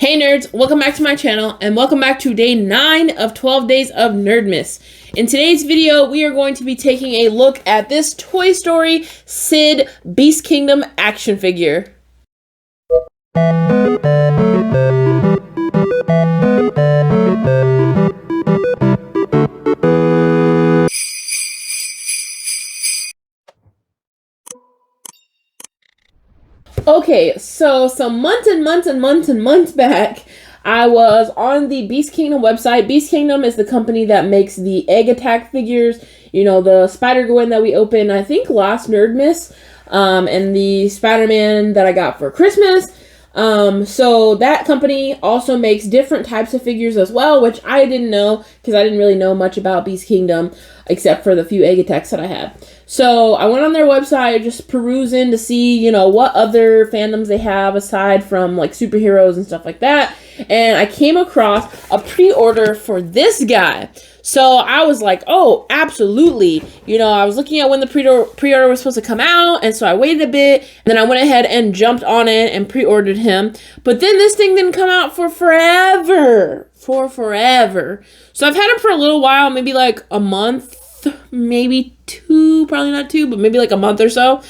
Hey nerds, welcome back to my channel and welcome back to day 9 of 12 days of Nerdmas. In today's video, we are going to be taking a look at this Toy Story Sid Beast Kingdom action figure. Okay, so some months back, I was on the Beast Kingdom website. Beast Kingdom is the company that makes the egg attack figures. You know, the Spider-Gwen that we opened, I think, last Nerdmas, and the Spider-Man that I got for Christmas. So that company also makes different types of figures as well, which I didn't know because I didn't really know much about Beast Kingdom except for the few egg attacks that I had. So I went on their website just perusing to see, you know, what other fandoms they have aside from like superheroes and stuff like that. And I came across a pre-order for this guy. So I was like, oh, absolutely. You know, I was looking at when the pre-order was supposed to come out, and so I waited a bit, and then I went ahead and jumped on it and pre-ordered him. But then this thing didn't come out for forever. So I've had him for a little while, maybe like a month, maybe two, probably not two, but maybe like a month or so.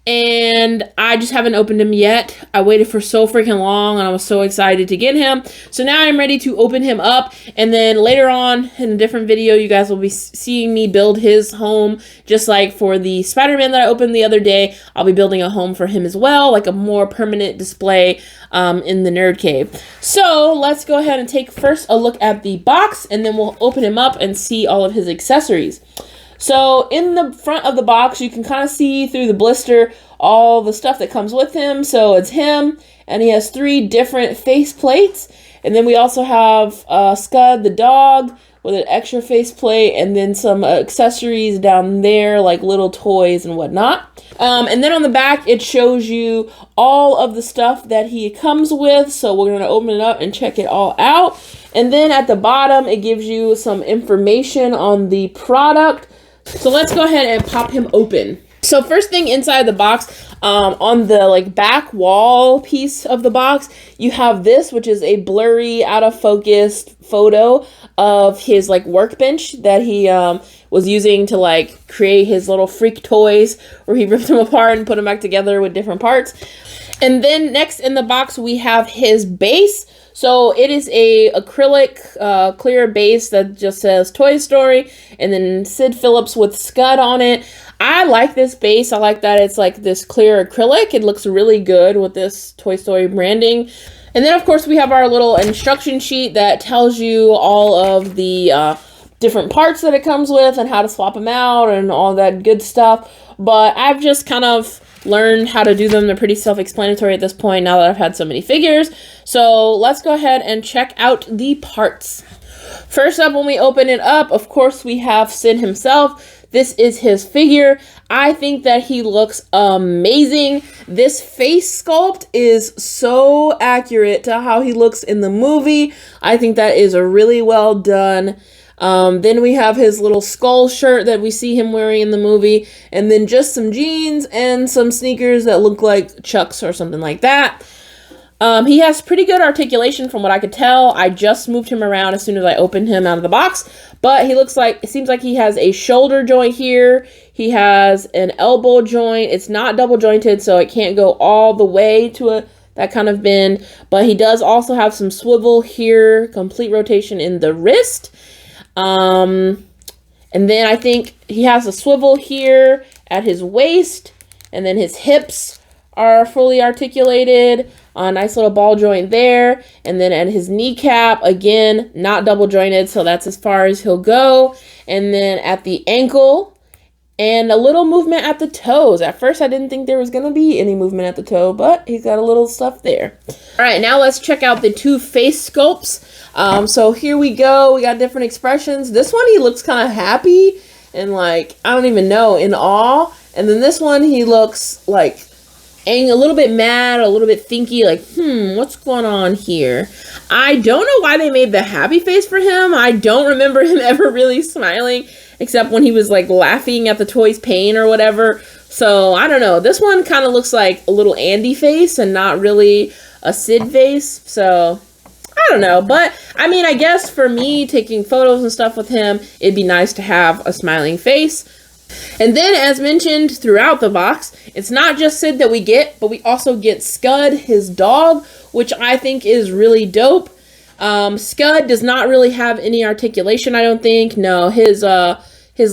And I just haven't opened him yet. I waited for so freaking long and I was so excited to get him. So now I'm ready to open him up, and then later on in a different video you guys will be seeing me build his home, just like for the Spider-Man that I opened the other day. I'll be building a home for him as well, like a more permanent display in the nerd cave. So let's go ahead and take first a look at the box, and then we'll open him up and see all of his accessories. So in the front of the box, you can kind of see through the blister all the stuff that comes with him. So it's him, and he has 3 different face plates. And then we also have Scud the dog with an extra face plate, and then some accessories down there like little toys and whatnot. And then on the back, it shows you all of the stuff that he comes with. So we're going to open it up and check it all out. And then at the bottom, it gives you some information on the product. So let's go ahead and pop him open. So first thing inside the box, on the like back wall piece of the box, you have this, which is a blurry, out of focus photo of his like workbench that he was using to like create his little freak toys, where he ripped them apart and put them back together with different parts. And then next in the box, we have his base. So it is a acrylic clear base that just says Toy Story, and then Sid Phillips with Scud on it. I like this base. I like that it's like this clear acrylic. It looks really good with this Toy Story branding. And then of course we have our little instruction sheet that tells you all of the different parts that it comes with and how to swap them out and all that good stuff. But I've just kind of learned how to do them. They're pretty self-explanatory at this point now that I've had so many figures. So let's go ahead and check out the parts. First up, when we open it up, of course we have Sid himself. This is his figure. I think that he looks amazing. This face sculpt is so accurate to how he looks in the movie. I think that is a really well done. Then we have his little skull shirt that we see him wearing in the movie, and then just some jeans and some sneakers that look like Chucks or something like that. He has pretty good articulation from what I could tell. I just moved him around as soon as I opened him out of the box, but it seems like he has a shoulder joint here. He has an elbow joint. It's not double jointed, so it can't go all the way to that kind of bend, but he does also have some swivel here, complete rotation in the wrist. And then I think he has a swivel here at his waist, and then his hips are fully articulated, a nice little ball joint there, and then at his kneecap, again, not double jointed, so that's as far as he'll go. And then at the ankle, and a little movement at the toes. At first, I didn't think there was going to be any movement at the toe, but he's got a little stuff there. All right, now let's check out the 2 face sculpts. So here we go. We got different expressions. This one, he looks kind of happy and like, I don't even know, in awe. And then this one, he looks like a little bit mad, a little bit thinky, like, what's going on here? I don't know why they made the happy face for him. I don't remember him ever really smiling, except when he was like laughing at the toy's pain or whatever. So I don't know. This one kind of looks like a little Andy face and not really a Sid vase. So I don't know, but I mean, I guess for me taking photos and stuff with him, it'd be nice to have a smiling face. And then, as mentioned throughout the box, it's not just Sid that we get, but we also get Scud, his dog, which I think is really dope. Scud does not really have any articulation, I don't think. No, his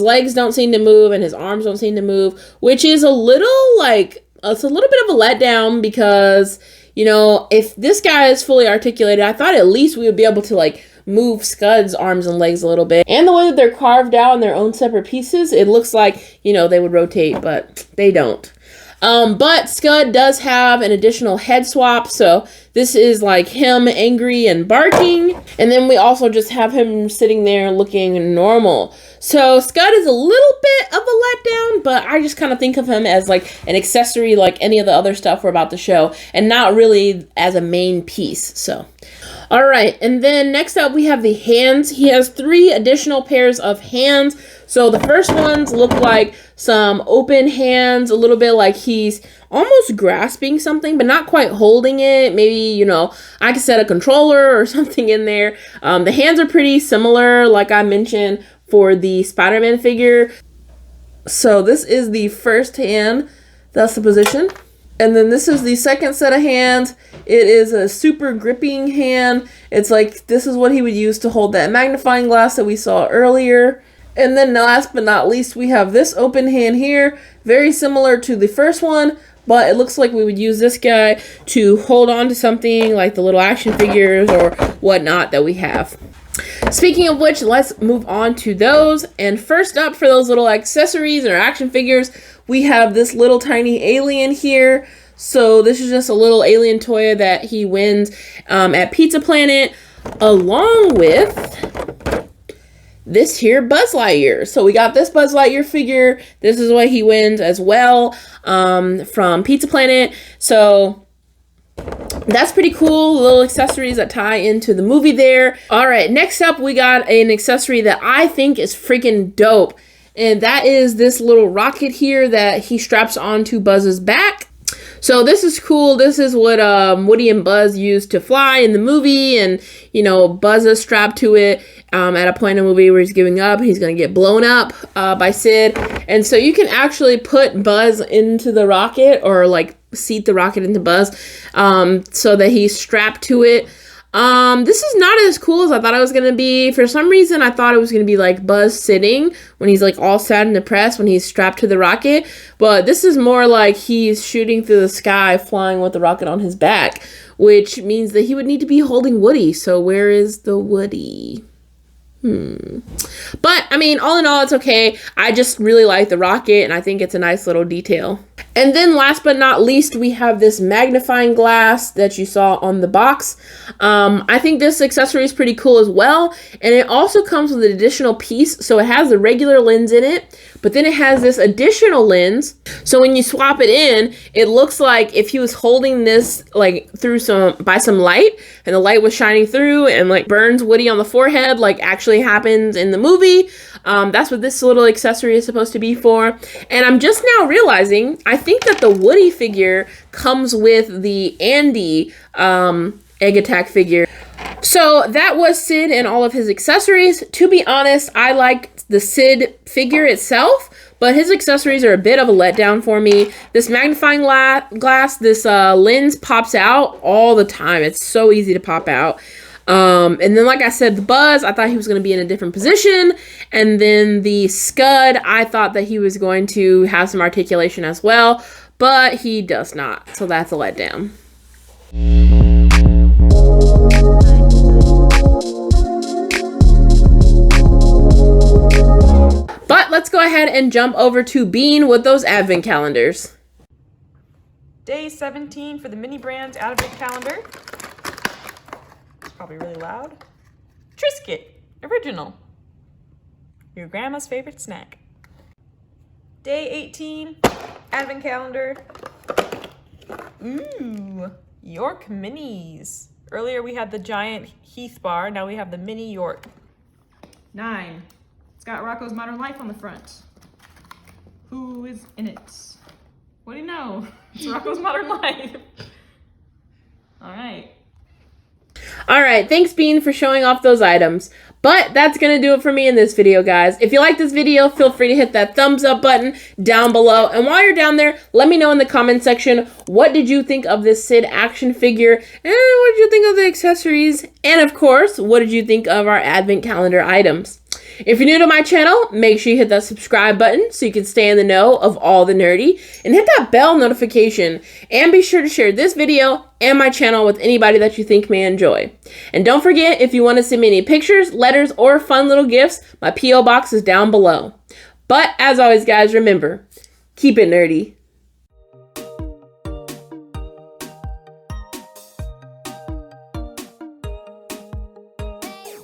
legs don't seem to move and his arms don't seem to move, which is a little like, it's a little bit of a letdown because, you know, if this guy is fully articulated, I thought at least we would be able to like move Scud's arms and legs a little bit. And the way that they're carved out in their own separate pieces, it looks like, you know, they would rotate, but they don't. But Scud does have an additional head swap, so this is like him angry and barking, and then we also just have him sitting there looking normal. So Scud is a little bit of a letdown, but I just kind of think of him as like an accessory like any of the other stuff we're about to show, and not really as a main piece. So all right, and then next up we have the hands. He has 3 additional pairs of hands. So the first ones look like some open hands, a little bit like he's almost grasping something, but not quite holding it. Maybe, you know, I could set a controller or something in there. The hands are pretty similar, like I mentioned, for the Spider-Man figure. So this is the first hand, that's the position. And then this is the second set of hands. It is a super gripping hand. It's like, this is what he would use to hold that magnifying glass that we saw earlier. And then last but not least, we have this open hand here, very similar to the first one, but it looks like we would use this guy to hold on to something like the little action figures or whatnot that we have. Speaking of which, let's move on to those. And first up, for those little accessories or action figures, we have this little tiny alien here. So this is just a little alien toy that he wins at Pizza Planet, along with this here Buzz Lightyear. So we got this Buzz Lightyear figure. This is what he wins as well from Pizza Planet. So that's pretty cool. Little accessories that tie into the movie there. All right, next up we got an accessory that I think is freaking dope. And that is this little rocket here that he straps onto Buzz's back. So this is cool. This is what Woody and Buzz used to fly in the movie, and you know, Buzz is strapped to it at a point in the movie where he's giving up. He's gonna get blown up by Sid, and so you can actually put Buzz into the rocket or like seat the rocket into Buzz so that he's strapped to it. This is not as cool as I thought it was gonna be. For some reason, I thought it was gonna be like Buzz sitting when he's like all sad and depressed when he's strapped to the rocket. But this is more like he's shooting through the sky, flying with the rocket on his back, which means that he would need to be holding Woody. So where is the Woody? But I mean, all in all, it's okay. I just really like the rocket, and I think it's a nice little detail. And then last but not least, we have this magnifying glass that you saw on the box. I think this accessory is pretty cool as well. And it also comes with an additional piece. So it has the regular lens in it, but then it has this additional lens. So when you swap it in, it looks like if he was holding this like through by some light, and the light was shining through and like burns Woody on the forehead, like actually happens in the movie. That's what this little accessory is supposed to be for. And I'm just now realizing, I think that the Woody figure comes with the Andy Egg Attack figure. So that was Sid and all of his accessories. To be honest, I liked the Sid figure itself, but his accessories are a bit of a letdown for me. This magnifying glass, this lens pops out all the time. It's so easy to pop out. And then, like I said, the Buzz, I thought he was going to be in a different position. And then the Scud, I thought that he was going to have some articulation as well, but he does not. So that's a letdown. But let's go ahead and jump over to Bean with those advent calendars. Day 17 for the mini brands advent calendar. It's probably really loud. Triscuit, original. Your grandma's favorite snack. Day 18, advent calendar. Ooh, York minis. Earlier we had the giant Heath bar, now we have the mini York. 9. It's got Rocco's Modern Life on the front. Who is in it? What do you know? It's Rocco's Modern Life. All right. All right, thanks Bean for showing off those items. But that's going to do it for me in this video, guys. If you like this video, feel free to hit that thumbs up button down below. And while you're down there, let me know in the comment section, what did you think of this Sid action figure? And what did you think of the accessories? And of course, what did you think of our advent calendar items? If you're new to my channel, make sure you hit that subscribe button so you can stay in the know of all the nerdy, and hit that bell notification, and be sure to share this video and my channel with anybody that you think may enjoy. And don't forget, if you want to send me any pictures, letters, or fun little gifts, my P.O. box is down below. But as always, guys, remember, keep it nerdy.